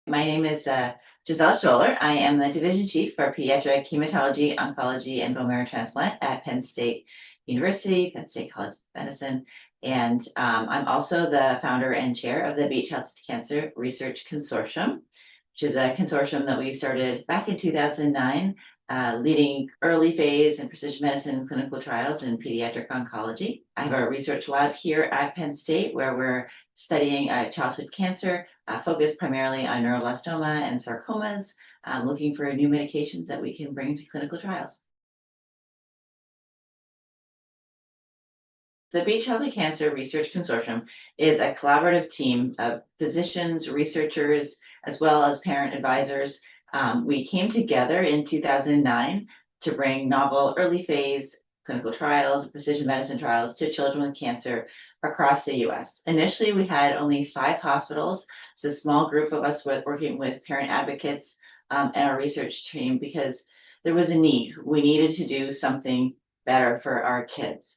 My name is Giselle Sholler. I am the Division Chief for Pediatric Hematology, Oncology, and Bone Marrow Transplant at Penn State University, Penn State College of Medicine. And I'm also the founder and chair of the Beat Childhood Cancer Research Consortium, which is a consortium that we started back in 2009, leading early phase and precision medicine clinical trials in pediatric oncology. I have a research lab here at Penn State where we're studying childhood cancer, focused primarily on neuroblastoma and sarcomas, looking for new medications that we can bring to clinical trials. The Beat Childhood Cancer Research Consortium is a collaborative team of physicians, researchers, as well as parent advisors. We came together in 2009 to bring novel early phase clinical trials, precision medicine trials to children with cancer across the US. Initially, we had only 5 hospitals. It's a small group of us working with parent advocates and our research team because there was a need. We needed to do something better for our kids.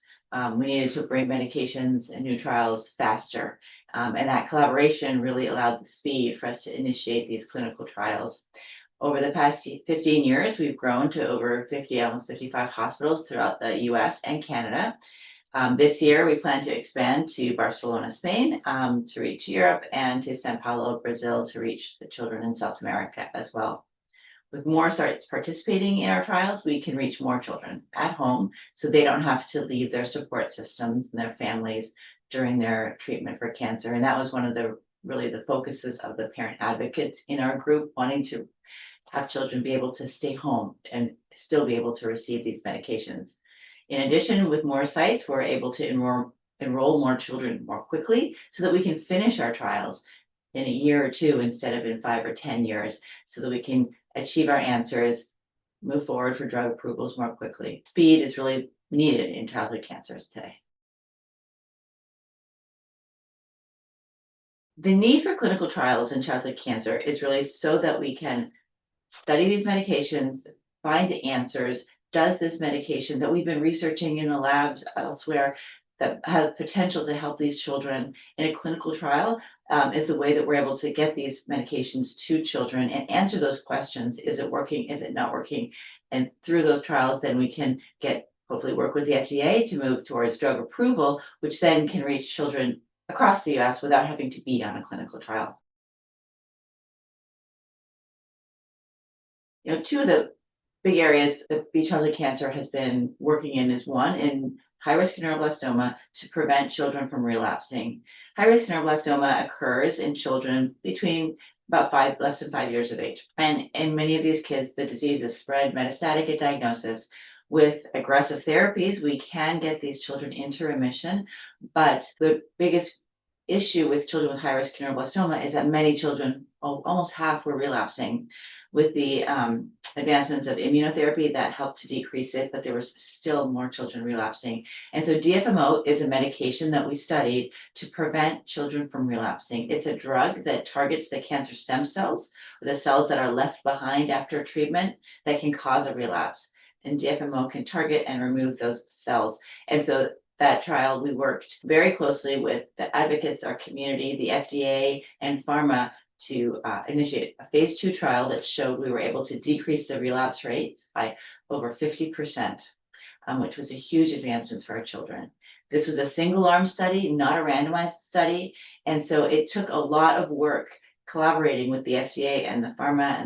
We needed to bring medications and new trials faster. And that collaboration really allowed the speed for us to initiate these clinical trials. Over the past 15 years, we've grown to over 50, almost 55 hospitals throughout the US and Canada. This year, we plan to expand to Barcelona, Spain, to reach Europe, and to Sao Paulo, Brazil, to reach the children in South America as well. With more sites participating in our trials, we can reach more children at home so they don't have to leave their support systems and their families during their treatment for cancer. And that was one of the focuses of the parent advocates in our group, wanting to have children be able to stay home and still be able to receive these medications. In addition, with more sites, we're able to enroll more children more quickly so that we can finish our trials in a year or two instead of in 5 or 10 years, so that we can achieve our answers, move forward for drug approvals more quickly. Speed is really needed in childhood cancers today. The need for clinical trials in childhood cancer is really so that we can study these medications, find the answers. Does this medication that we've been researching in the labs elsewhere that has potential to help these children in a clinical trial is the way that we're able to get these medications to children and answer those questions. Is it working? Is it not working? And through those trials, then we can hopefully work with the FDA to move towards drug approval, which then can reach children across the US without having to be on a clinical trial. Two of the big areas that Beat Childhood Cancer has been working in is one in high-risk neuroblastoma to prevent children from relapsing. High-risk neuroblastoma occurs in children between about less than 5 years of age. And in many of these kids, the disease is spread metastatic at diagnosis. With aggressive therapies, we can get these children into remission. But the biggest issue with children with high-risk neuroblastoma is that many children, almost half, were relapsing. With the advancements of immunotherapy, that helped to decrease it, but there was still more children relapsing. And so DFMO is a medication that we studied to prevent children from relapsing. It's a drug that targets the cancer stem cells, or the cells that are left behind after treatment that can cause a relapse. And DFMO can target and remove those cells. And so that trial, we worked very closely with the advocates, our community, the FDA, and pharma to initiate a phase 2 trial that showed we were able to decrease the relapse rates by over 50%, which was a huge advancement for our children. This was a single-arm study, not a randomized study, and so it took a lot of work collaborating with the FDA and the pharma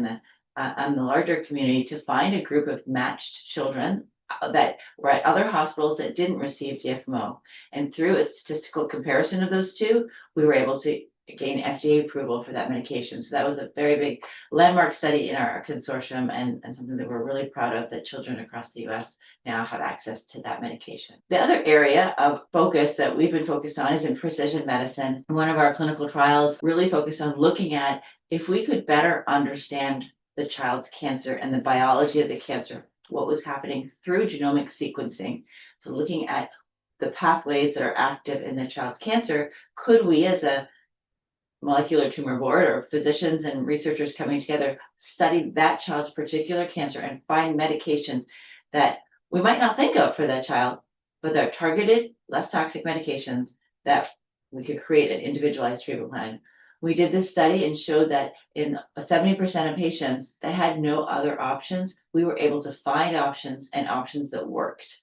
and the larger community to find a group of matched children that were at other hospitals that didn't receive DFMO. And through a statistical comparison of those two, we were able to gain FDA approval for that medication. So that was a very big landmark study in our consortium and something that we're really proud of, that children across the US now have access to that medication. The other area of focus that we've been focused on is in precision medicine. One of our clinical trials really focused on looking at if we could better understand the child's cancer and the biology of the cancer, what was happening through genomic sequencing. So looking at the pathways that are active in the child's cancer, could we as a molecular tumor board or physicians and researchers coming together study that child's particular cancer and find medications that we might not think of for that child, but they're targeted, less toxic medications that we could create an individualized treatment plan. We did this study and showed that in 70% of patients that had no other options, we were able to find options and options that worked.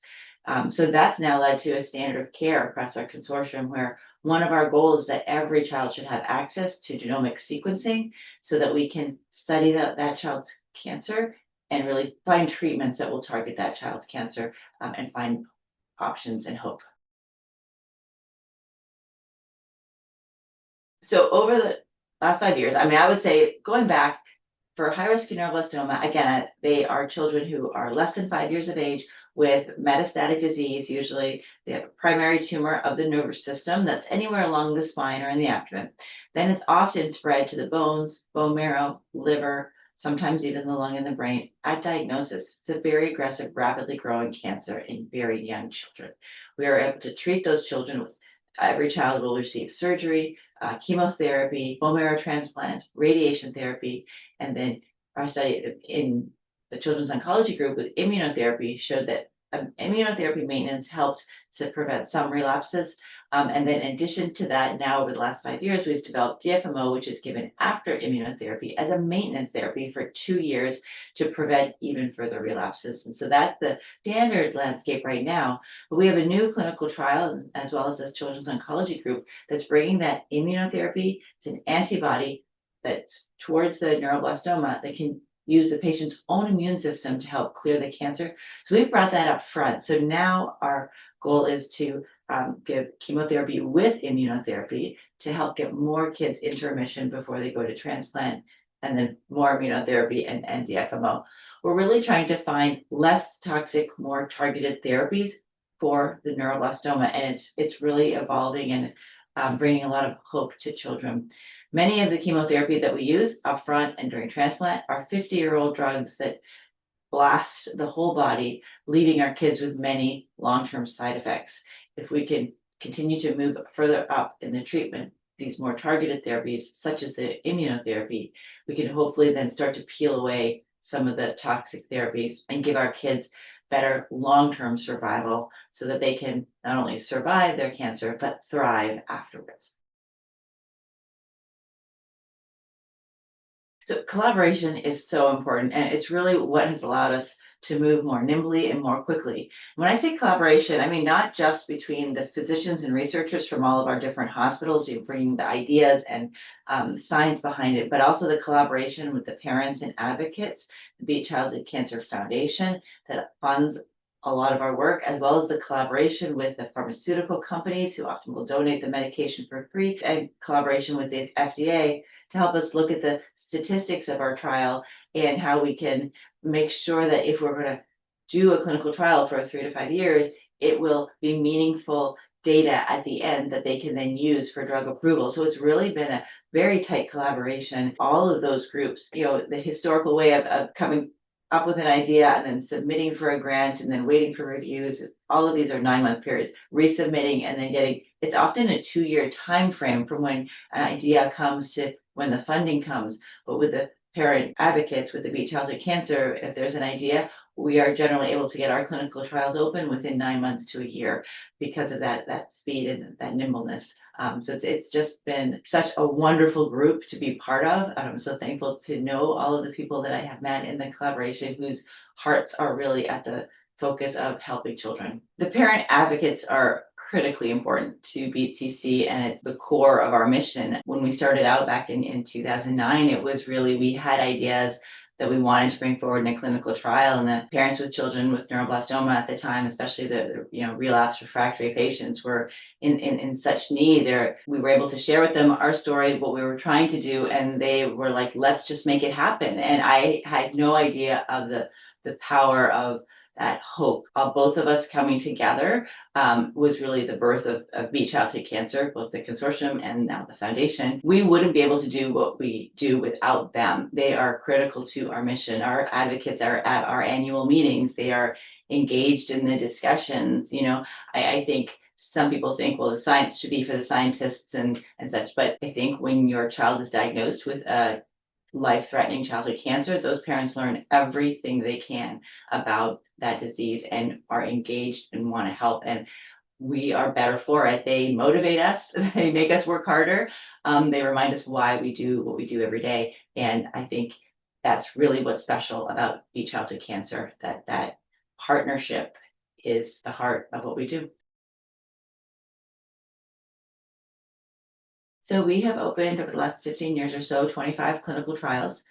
So that's now led to a standard of care across our consortium where one of our goals is that every child should have access to genomic sequencing so that we can study that child's cancer and really find treatments that will target that child's cancer and find options and hope. So over the last 5 years, I mean, I would say going back for high-risk neuroblastoma, again, they are children who are less than 5 years of age with metastatic disease. Usually they have a primary tumor of the nervous system that's anywhere along the spine or in the abdomen. Then it's often spread to the bones, bone marrow, liver, sometimes even the lung and the brain. At diagnosis, it's a very aggressive, rapidly growing cancer in very young children. We are able to treat those children with every child will receive surgery, chemotherapy, bone marrow transplant, radiation therapy, and then our study in the children's oncology group with immunotherapy showed that immunotherapy maintenance helped to prevent some relapses. And then in addition to that, now over the last 5 years, we've developed DFMO, which is given after immunotherapy as a maintenance therapy for 2 years to prevent even further relapses. And so that's the standard landscape right now. But we have a new clinical trial, as well as this children's oncology group, that's bringing that immunotherapy. It's an antibody that's towards the neuroblastoma that can use the patient's own immune system to help clear the cancer. So we've brought that up front. So now our goal is to give chemotherapy with immunotherapy to help get more kids into remission before they go to transplant, and then more immunotherapy and DFMO. We're really trying to find less toxic, more targeted therapies for the neuroblastoma, and it's really evolving and bringing a lot of hope to children. Many of the chemotherapy that we use upfront and during transplant are 50-year-old drugs that blast the whole body, leaving our kids with many long-term side effects. If we can continue to move further up in the treatment, these more targeted therapies, such as the immunotherapy, we can hopefully then start to peel away some of the toxic therapies and give our kids better long-term survival so that they can not only survive their cancer, but thrive afterwards. So collaboration is so important, and it's really what has allowed us to move more nimbly and more quickly. When I say collaboration, I mean not just between the physicians and researchers from all of our different hospitals, you bring the ideas and science behind it, but also the collaboration with the parents and advocates, the Beat Childhood Cancer Foundation that funds a lot of our work, as well as the collaboration with the pharmaceutical companies who often will donate the medication for free, and collaboration with the FDA to help us look at the statistics of our trial and how we can make sure that if we're going to do a clinical trial for 3 to 5 years, it will be meaningful data at the end that they can then use for drug approval. So it's really been a very tight collaboration. All of those groups, the historical way of coming up with an idea and then submitting for a grant and then waiting for reviews. All of these are 9-month periods, resubmitting and then it's often a 2-year time frame from when an idea comes to when the funding comes. But with the parent advocates, with the Beat Childhood Cancer, if there's an idea, we are generally able to get our clinical trials open within 9 months to a year because of that speed and that nimbleness. So it's just been such a wonderful group to be part of. I'm so thankful to know all of the people that I have met in the collaboration whose hearts are really at the focus of helping children. The parent advocates are critically important to Beat CC, and it's the core of our mission. When we started out back in 2009, it was really, we had ideas that we wanted to bring forward in a clinical trial, and the parents with children with neuroblastoma at the time, especially the relapsed refractory patients, were in such need. We were able to share with them our story, what we were trying to do, and they were like, let's just make it happen. And I had no idea of the power of that hope of both of us coming together was really the birth of Beat Childhood Cancer, both the consortium and now the foundation. We wouldn't be able to do what we do without them. They are critical to our mission. Our advocates are at our annual meetings. They are engaged in the discussions. I think some people think, well, the science should be for the scientists and such. But I think when your child is diagnosed with a life-threatening childhood cancer, those parents learn everything they can about that disease and are engaged and want to help. And we are better for it. They motivate us, they make us work harder. They remind us why we do what we do every day. And I think that's really what's special about Beat Childhood Cancer, that partnership is the heart of what we do. So we have opened over the last 15 years or so, 25 clinical trials.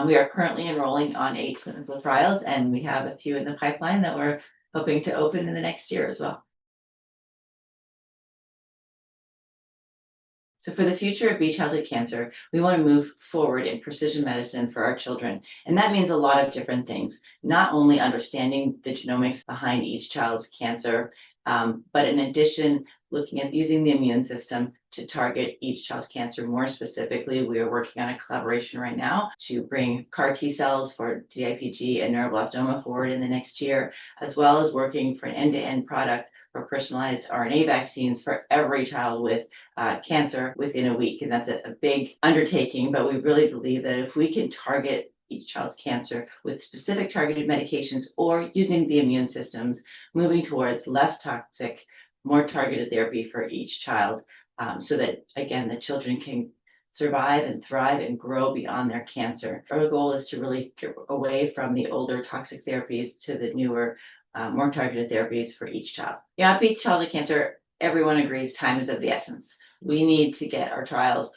We are currently enrolling on 8 clinical trials, and we have a few in the pipeline that we're hoping to open in the next year as well. So for the future of childhood cancer, we want to move forward in precision medicine for our children. And that means a lot of different things, not only understanding the genomics behind each child's cancer, but in addition, looking at using the immune system to target each child's cancer more specifically. We are working on a collaboration right now to bring CAR T cells for DIPG and neuroblastoma forward in the next year, as well as working for an end-to-end product for personalized RNA vaccines for every child with cancer within a week. And that's a big undertaking, but we really believe that if we can target each child's cancer with specific targeted medications or using the immune systems, moving towards less toxic, more targeted therapy for each child, so that, again, the children can survive and thrive and grow beyond their cancer. Our goal is to really get away from the older toxic therapies to the newer, more targeted therapies for each child. Yeah, beat childhood cancer, everyone agrees time is of the essence. We need to get our trials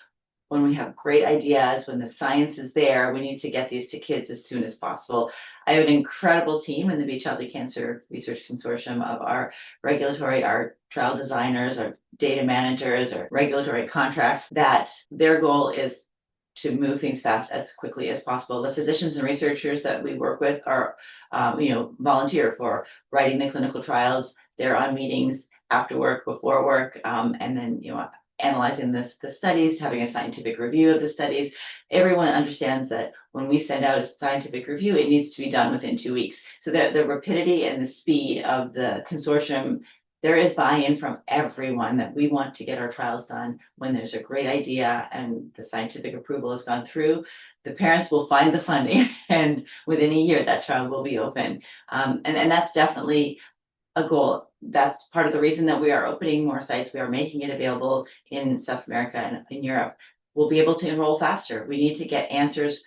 when we have great ideas, when the science is there, we need to get these to kids as soon as possible. I have an incredible team in the Beat Childhood Cancer Research Consortium of our regulatory, our trial designers, our data managers, our regulatory contracts, that their goal is to move things fast as quickly as possible. The physicians and researchers that we work with are, volunteer for writing the clinical trials. They're on meetings after work, before work, and then, analyzing the studies, having a scientific review of the studies. Everyone understands that when we send out a scientific review, it needs to be done within 2 weeks. So the rapidity and the speed of the consortium, there is buy-in from everyone that we want to get our trials done. When there's a great idea and the scientific approval has gone through, the parents will find the funding, and within a year that trial will be open. And that's definitely a goal. That's part of the reason that we are opening more sites. We are making it available in South America and in Europe. We'll be able to enroll faster. We need to get answers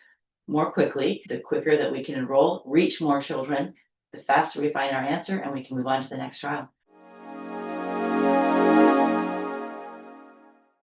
more quickly. The quicker that we can enroll, reach more children, the faster we find our answer, and we can move on to the next trial.